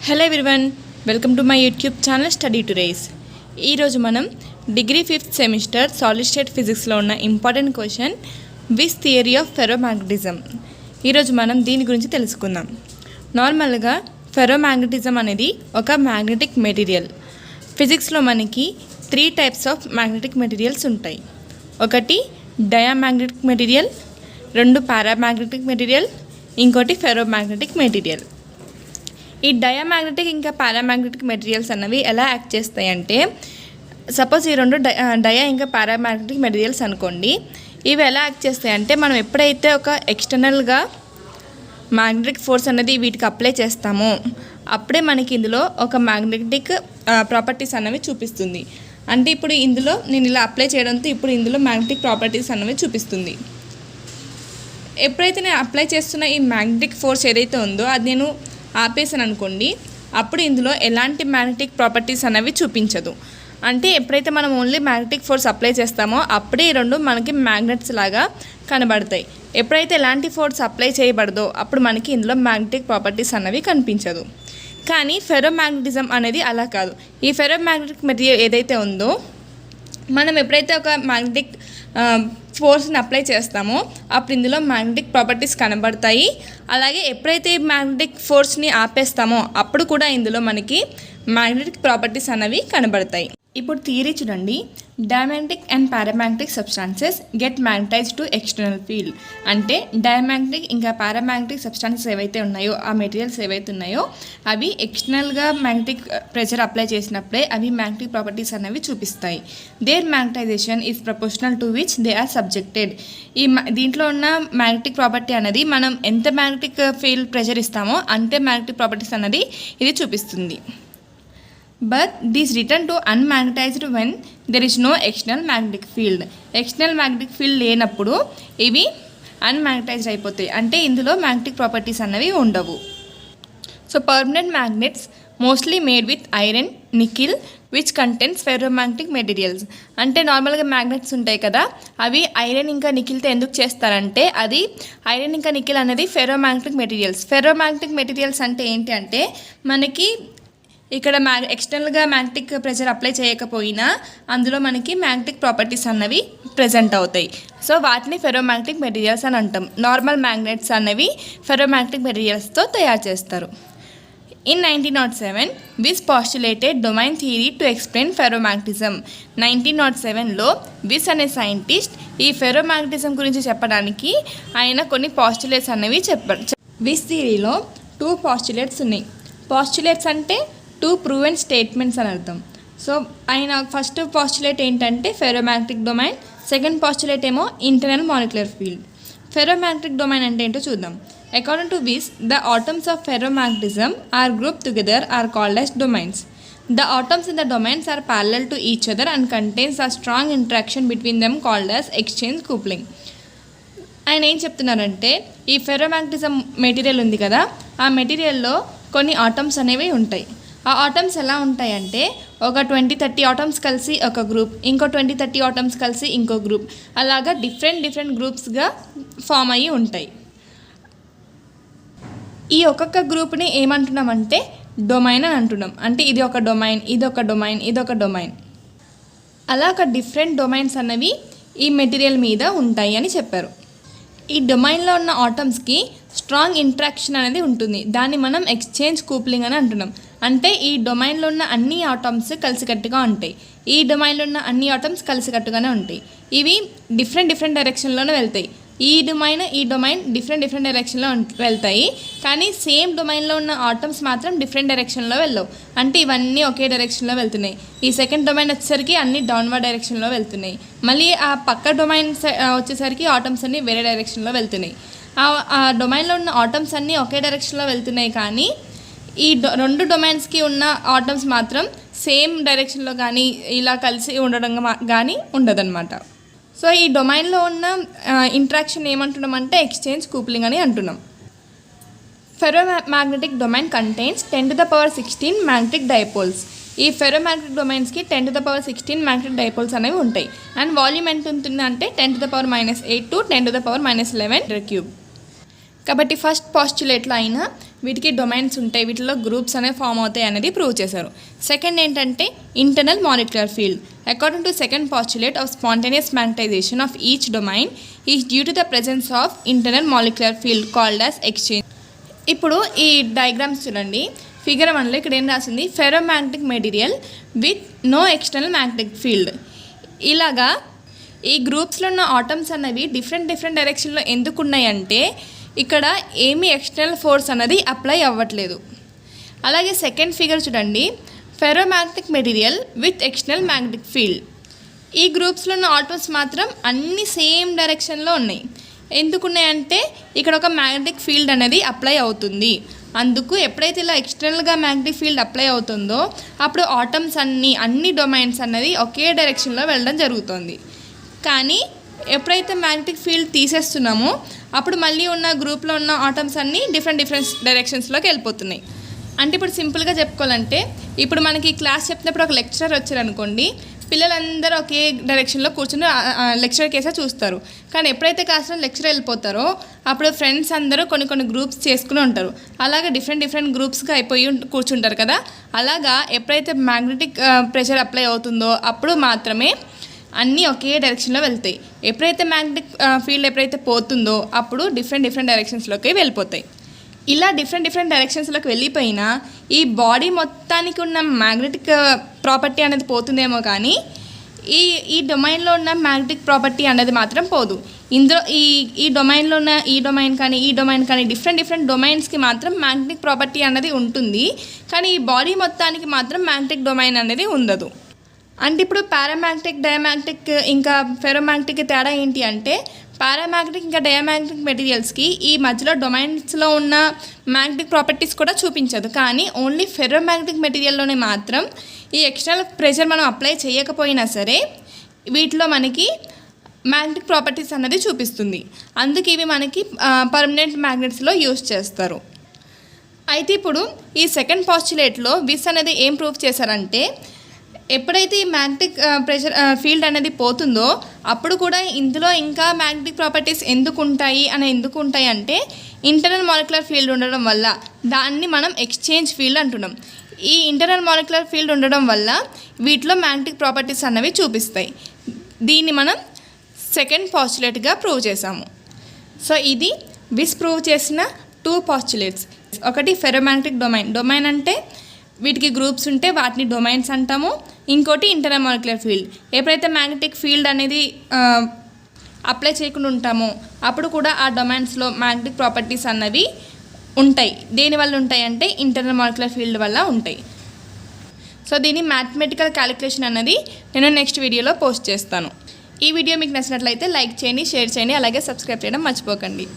Hello everyone, welcome to my YouTube channel study to race. ఈరోజు మనం degree 5th semester solid state ఫిజిక్స్లో ఉన్న important question Weiss theory of ferromagnetism. ఈరోజు మనం దీని గురించి తెలుసుకుందాం. నార్మల్గా ఫెరోమాగ్నెటిజం అనేది ఒక మ్యాగ్నెటిక్ మెటీరియల్. ఫిజిక్స్లో మనకి 3 టైప్స్ ఆఫ్ మ్యాగ్నెటిక్ మెటీరియల్స్ ఉంటాయి. ఒకటి డయామాగ్నెటిక్ మెటీరియల్, 2 పారామాగ్నెటిక్ మెటీరియల్, ఇంకోటి ఫెరోమాగ్నెటిక్ మెటీరియల్. ఈ డయామాగ్నెటిక్ ఇంకా పారామాగ్నెటిక్ మెటీరియల్స్ అన్నవి ఎలా యాక్ట్ చేస్తాయి అంటే, సపోజ్ ఈ రెండు డయా ఇంకా పారామాగ్నెటిక్ మెటీరియల్స్ అనుకోండి. ఇవి ఎలా యాక్ట్ చేస్తాయి అంటే, మనం ఎప్పుడైతే ఒక ఎక్స్టర్నల్గా మ్యాగ్నెటిక్ ఫోర్స్ అనేది వీటికి అప్లై చేస్తామో అప్పుడే మనకి ఇందులో ఒక మ్యాగ్నెటిక్ ప్రాపర్టీస్ అన్నవి చూపిస్తుంది. అంటే ఇప్పుడు ఇందులో నేను ఇలా అప్లై చేయడంతో ఇప్పుడు ఇందులో మ్యాగ్నెటిక్ ప్రాపర్టీస్ అన్నవి చూపిస్తుంది. ఎప్పుడైతే నేను అప్లై చేస్తున్న ఈ మ్యాగ్నెటిక్ ఫోర్స్ ఏదైతే ఉందో అది నేను ఆపేసాను అనుకోండి, అప్పుడు ఇందులో ఎలాంటి మ్యాగ్నెటిక్ ప్రాపర్టీస్ అనేవి చూపించదు. అంటే ఎప్పుడైతే మనం ఓన్లీ మ్యాగ్నెటిక్ ఫోర్స్ అప్లై చేస్తామో అప్పుడే ఈ రెండు మనకి మ్యాగ్నెట్స్ లాగా కనబడతాయి. ఎప్పుడైతే ఎలాంటి ఫోర్స్ అప్లై చేయబడదో అప్పుడు మనకి ఇందులో మ్యాగ్నెటిక్ ప్రాపర్టీస్ అనేవి కనిపించదు. కానీ ఫెరోమాగ్నెటిజం అనేది అలా కాదు. ఈ ఫెరోమాగ్నెటిక్ మెటీరియల్ ఏదైతే ఉందో, మనం ఎప్పుడైతే ఒక మ్యాగ్నెటిక్ ఫోర్స్ని అప్లై చేస్తామో అప్పుడు ఇందులో మ్యాగ్నెటిక్ ప్రాపర్టీస్ కనబడతాయి. అలాగే ఎప్పుడైతే మ్యాగ్నెటిక్ ఫోర్స్ని ఆపేస్తామో అప్పుడు కూడా ఇందులో మనకి మ్యాగ్నెటిక్ ప్రాపర్టీస్ అనేవి కనబడతాయి. ఇప్పుడు థియరీ చూడండి. Diamagnetic and paramagnetic substances get magnetised to external field. అంటే డయామాగ్నెటిక్ ఇంకా పారామాగ్నెటిక్ సబ్స్టాన్సెస్ ఏవైతే ఉన్నాయో, ఆ మెటీరియల్స్ ఏవైతే ఉన్నాయో అవి ఎక్స్టర్నల్గా మ్యాగ్నెటిక్ ప్రెషర్ అప్లై చేసినప్పుడే అవి మ్యాగ్నెటిక్ ప్రాపర్టీస్ అనేవి చూపిస్తాయి. Their magnetization is proportional to which they are subjected. దీంట్లో ఉన్న మ్యాగ్నెటిక్ ప్రాపర్టీ అనేది మనం ఎంత మ్యాగ్నెటిక్ ఫీల్డ్ ప్రెషర్ ఇస్తామో అంతే మ్యాగ్నెటిక్ ప్రాపర్టీస్ అనేది ఇది చూపిస్తుంది. But these return to unmagnetized when there is no external magnetic field. External magnetic field లేనప్పుడు ఇవి అన్మాగ్నటైజ్డ్ అయిపోతాయి. అంటే ఇందులో మ్యాగ్నెటిక్ ప్రాపర్టీస్ అనేవి ఉండవు. So permanent magnets mostly made with iron, nickel which contains ferromagnetic materials. అంటే నార్మల్గా మ్యాగ్నెట్స్ ఉంటాయి కదా, అవి ఐరన్ ఇంకా నికిల్తో ఎందుకు చేస్తారంటే, అది ఐరన్ ఇంకా నికిల్ అనేది ఫెరోమాగ్నెటిక్ మెటీరియల్స్. ఫెరోమాగ్నెటిక్ మెటీరియల్స్ అంటే ఏంటి అంటే, మనకి ఇక్కడ ఎక్స్టర్నల్గా మ్యాగ్నెటిక్ ప్రెషర్ అప్లై చేయకపోయినా అందులో మనకి మ్యాగ్నెటిక్ ప్రాపర్టీస్ అన్నవి ప్రెజెంట్ అవుతాయి. సో వాటిని ఫెరోమాగ్నెటిక్ మెటీరియల్స్ అని అంటాం. నార్మల్ మ్యాగ్నెట్స్ అనేవి ఫెరోమాగ్నెటిక్ మెటీరియల్స్తో తయారు చేస్తారు. In 1907 Weiss postulated domain theory to explain ferromagnetism. 1907లో విస్ అనే సైంటిస్ట్ ఈ ఫెరోమాగ్నెటిజం గురించి చెప్పడానికి ఆయన కొన్ని పాస్టులేట్స్ అనేవి చెప్పారు. విస్ థియరీలో 2 పాస్టులేట్స్ ఉన్నాయి. పాస్టులేట్స్ అంటే 2 ప్రూవెన్ స్టేట్మెంట్స్ అని అర్థం. సో ఆయన ఫస్ట్ పాస్టులేట్ ఏంటంటే ఫెరోమాగ్నెటిక్ డొమైన్, సెకండ్ పాస్టులేట్ ఏమో internal molecular field. Ferromagnetic domain అంటే ఏంటో చూద్దాం. According to Weiss the atoms of ferromagnetism are group together are called as domains. The atoms in the domains are parallel to each other and contains a strong interaction between them called as exchange coupling. ఆయన ఏం చెప్తున్నారంటే, ఈ ఫెరోమాగ్నెటిజం material ఉంది కదా, ఆ మెటీరియల్లో కొన్ని atoms అనేవి ఉంటాయి. ఆ ఆటమ్స్ ఎలా ఉంటాయంటే, ఒక 20-30 ఆటమ్స్ కలిసి ఒక గ్రూప్, ఇంకో 20-30 ఆటమ్స్ కలిసి ఇంకో గ్రూప్, అలాగా డిఫరెంట్ గ్రూప్స్గా ఫామ్ అయ్యి ఉంటాయి. ఈ ఒక్కొక్క గ్రూప్ని ఏమంటున్నామంటే డొమైన్ అని అంటున్నాం. అంటే ఇది ఒక డొమైన్, ఇదొక డొమైన్, ఇదొక డొమైన్, అలా ఒక డిఫరెంట్ డొమైన్స్ అన్నవి ఈ మెటీరియల్ మీద ఉంటాయి అని చెప్పారు. ఈ డొమైన్లో ఉన్న ఆటమ్స్కి స్ట్రాంగ్ ఇంట్రాక్షన్ అనేది ఉంటుంది. దాన్ని మనం ఎక్స్చేంజ్ కూప్లింగ్ అని అంటున్నాం. అంటే ఈ డొమైన్లో ఉన్న అన్ని ఆటమ్స్ కలిసికట్టుగా ఉంటాయి, ఈ డొమైన్లో ఉన్న అన్ని ఆటమ్స్ కలిసికట్టుగానే ఉంటాయి. ఇవి డిఫరెంట్ డైరెక్షన్లోనే వెళ్తాయి. ఈ డొమైన్ డిఫరెంట్ డైరెక్షన్లో వెళ్తాయి. కానీ సేమ్ డొమైన్లో ఉన్న ఆటమ్స్ మాత్రం డిఫరెంట్ డైరెక్షన్లో వెళ్ళవు. అంటే ఇవన్నీ ఒకే డైరెక్షన్లో వెళ్తున్నాయి. ఈ సెకండ్ డొమైన్ వచ్చేసరికి అన్ని డౌన్వర్డ్ డైరెక్షన్లో వెళ్తున్నాయి. మళ్ళీ ఆ పక్క డొమైన్ వచ్చేసరికి ఆటమ్స్ అన్నీ వేరే డైరెక్షన్లో వెళ్తున్నాయి. ఆ డొమైన్లో ఉన్న ఆటమ్స్ అన్నీ ఒకే డైరెక్షన్లో వెళ్తున్నాయి. కానీ ఈ 2 డొమైన్స్కి ఉన్న ఆటమ్స్ మాత్రం సేమ్ డైరెక్షన్లో కానీ ఇలా కలిసి ఉండడం కానీ ఉండదన్నమాట. సో ఈ డొమైన్లో ఉన్న ఇంట్రాక్షన్ ఏమంటున్నామంటే ఎక్స్చేంజ్ కూప్లింగ్ అని అంటున్నాం. Ferromagnetic domain contains 10⁻16 magnetic dipoles. ఈ ఫెరోమాగ్నెటిక్ డొమైన్స్కి 10⁻16 మ్యాగ్నెటిక్ డైపోల్స్ అనేవి ఉంటాయి. అండ్ వాల్యూమ్ ఎంత ఉంటుంది అంటే 10⁻⁻8 to 10⁻11 క్యూబ్. కాబట్టి ఫస్ట్ పాస్టులేట్లో అయినా వీటికి డొమైన్స్ ఉంటాయి, వీటిలో గ్రూప్స్ అనేవి ఫామ్ అవుతాయి అనేది ప్రూవ్ చేశారు. సెకండ్ ఏంటంటే internal molecular field. According to second postulate of spontaneous magnetization of each domain is due to the presence of internal molecular field called as exchange. ఇప్పుడు ఈ డయాగ్రామ్స్ చూడండి. ఫిగర్ 1లో ఇక్కడ ఏం రాసింది, ferromagnetic material with no external magnetic field. ఇలాగా ఈ గ్రూప్స్లో ఉన్న ఆటమ్స్ అనేవి డిఫరెంట్ డైరెక్షన్లో ఎందుకు ఉన్నాయంటే ఇక్కడ ఏమీ ఎక్స్టర్నల్ ఫోర్స్ అనేది అప్లై అవ్వట్లేదు. అలాగే సెకండ్ ఫిగర్ చూడండి, ferromagnetic material with external magnetic field. ఈ గ్రూప్స్లో ఉన్న ఆటమ్స్ మాత్రం అన్ని సేమ్ డైరెక్షన్లో ఉన్నాయి. ఎందుకున్నాయంటే ఇక్కడ ఒక మ్యాగ్నెటిక్ ఫీల్డ్ అనేది అప్లై అవుతుంది. అందుకు ఎప్పుడైతే ఇలా ఎక్స్టర్నల్గా మ్యాగ్నెటిక్ ఫీల్డ్ అప్లై అవుతుందో అప్పుడు ఆటమ్స్ అన్ని డొమైన్స్ అన్నది ఒకే డైరెక్షన్లో వెళ్ళడం జరుగుతుంది. కానీ ఎప్పుడైతే మ్యాగ్నెటిక్ ఫీల్డ్ తీసేస్తున్నామో అప్పుడు మళ్ళీ ఉన్న గ్రూప్లో ఉన్న ఆటమ్స్ అన్నీ డిఫరెంట్ డైరెక్షన్స్లోకి వెళ్ళిపోతున్నాయి. అంటే ఇప్పుడు సింపుల్గా చెప్పుకోవాలంటే ఇప్పుడు మనకి క్లాస్ చెప్పినప్పుడు ఒక లెక్చరర్ వచ్చారనుకోండి, పిల్లలందరూ ఒకే డైరెక్షన్లో కూర్చుని లెక్చర్ కేసే చూస్తారు. కానీ ఎప్పుడైతే క్లాస్లో లెక్చర్ వెళ్ళిపోతారో అప్పుడు ఫ్రెండ్స్ అందరూ కొన్ని గ్రూప్స్ చేసుకుని ఉంటారు. అలాగే డిఫరెంట్ గ్రూప్స్గా అయిపోయి కూర్చుంటారు కదా. అలాగా ఎప్పుడైతే మ్యాగ్నెటిక్ ప్రెషర్ అప్లై అవుతుందో అప్పుడు మాత్రమే అన్నీ ఒకే డైరెక్షన్లో వెళ్తాయి. ఎప్పుడైతే మ్యాగ్నెటిక్ ఫీల్డ్ ఎప్పుడైతే పోతుందో అప్పుడు డిఫరెంట్ డైరెక్షన్స్లోకి వెళ్ళిపోతాయి. ఇలా డిఫరెంట్ డైరెక్షన్స్లోకి వెళ్ళిపోయినా ఈ బాడీ మొత్తానికి ఉన్న మ్యాగ్నెటిక్ ప్రాపర్టీ అనేది పోతుందేమో కానీ ఈ డొమైన్లో ఉన్న మ్యాగ్నెటిక్ ప్రాపర్టీ అనేది మాత్రం పోదు. ఇందులో ఈ డొమైన్లో ఉన్న ఈ డొమైన్ కానీ డిఫరెంట్ డొమైన్స్కి మాత్రం మ్యాగ్నెటిక్ ప్రాపర్టీ అనేది ఉంటుంది. కానీ ఈ బాడీ మొత్తానికి మాత్రం మ్యాగ్నెటిక్ డొమైన్ అనేది ఉండదు. అంటే ఇప్పుడు పారామాగ్నెటిక్, డయామాగ్నెటిక్ ఇంకా ఫెరోమాగ్నెటిక్ తేడా ఏంటి అంటే పారామాగ్నెటిక్ ఇంకా డయామాగ్నెటిక్ మెటీరియల్స్కి ఈ మధ్యలో డొమైన్స్లో ఉన్న మ్యాగ్నెటిక్ ప్రాపర్టీస్ కూడా చూపించదు. కానీ ఓన్లీ ఫెరోమాగ్నెటిక్ మెటీరియల్లోనే మాత్రం ఈ ఎక్స్టర్నల్ ప్రెషర్ మనం అప్లై చేయకపోయినా సరే వీటిలో మనకి మ్యాగ్నెటిక్ ప్రాపర్టీస్ అన్నది చూపిస్తుంది. అందుకే ఇవి మనకి పర్మనెంట్ మ్యాగ్నెట్స్లో యూజ్ చేస్తారు. అయితే ఇప్పుడు ఈ సెకండ్ పాస్టులేట్లో విస్ అనేది ఏం ప్రూవ్ చేశారంటే ఎప్పుడైతే ఈ మ్యాగ్నెటిక్ ప్రెషర్ ఫీల్డ్ అనేది పోతుందో అప్పుడు కూడా ఇందులో ఇంకా మ్యాగ్నెటిక్ ప్రాపర్టీస్ ఎందుకు ఉంటాయి అంటే ఇంటర్నల్ మాలిక్యులర్ ఫీల్డ్ ఉండడం వల్ల దాన్ని మనం ఎక్స్చేంజ్ ఫీల్డ్ అంటున్నాం. ఈ ఇంటర్నల్ మాలిక్యులర్ ఫీల్డ్ ఉండడం వల్ల వీటిలో మ్యాగ్నెటిక్ ప్రాపర్టీస్ అన్నవి చూపిస్తాయి. దీన్ని మనం సెకండ్ పాస్టులేట్గా ప్రూవ్ చేసాము. సో ఇది విస్ ప్రూవ్ చేసిన 2 పాస్టులేట్స్. ఒకటి ఫెరోమాగ్నెటిక్ డొమైన్ అంటే వీటికి గ్రూప్స్ ఉంటే వాటిని డొమైన్స్ అంటాము. ఇంకోటి ఇంటర్నల్ మాలిక్యులర్ ఫీల్డ్. ఎప్పుడైతే మ్యాగ్నెటిక్ ఫీల్డ్ అనేది అప్లై చేయకుండా ఉంటామో అప్పుడు కూడా ఆ డొమైన్స్లో మ్యాగ్నెటిక్ ప్రాపర్టీస్ అన్నవి ఉంటాయి. దేనివల్ల ఉంటాయి అంటే ఇంటర్నల్ మాలిక్యులర్ ఫీల్డ్ వల్ల ఉంటాయి. సో దీని మ్యాథమెటికల్ క్యాలిక్యులేషన్ అన్నది నేను నెక్స్ట్ వీడియోలో పోస్ట్ చేస్తాను. ఈ వీడియో మీకు నచ్చినట్లయితే లైక్ చేయండి, షేర్ చేయండి, అలాగే సబ్స్క్రైబ్ చేయడం మర్చిపోకండి.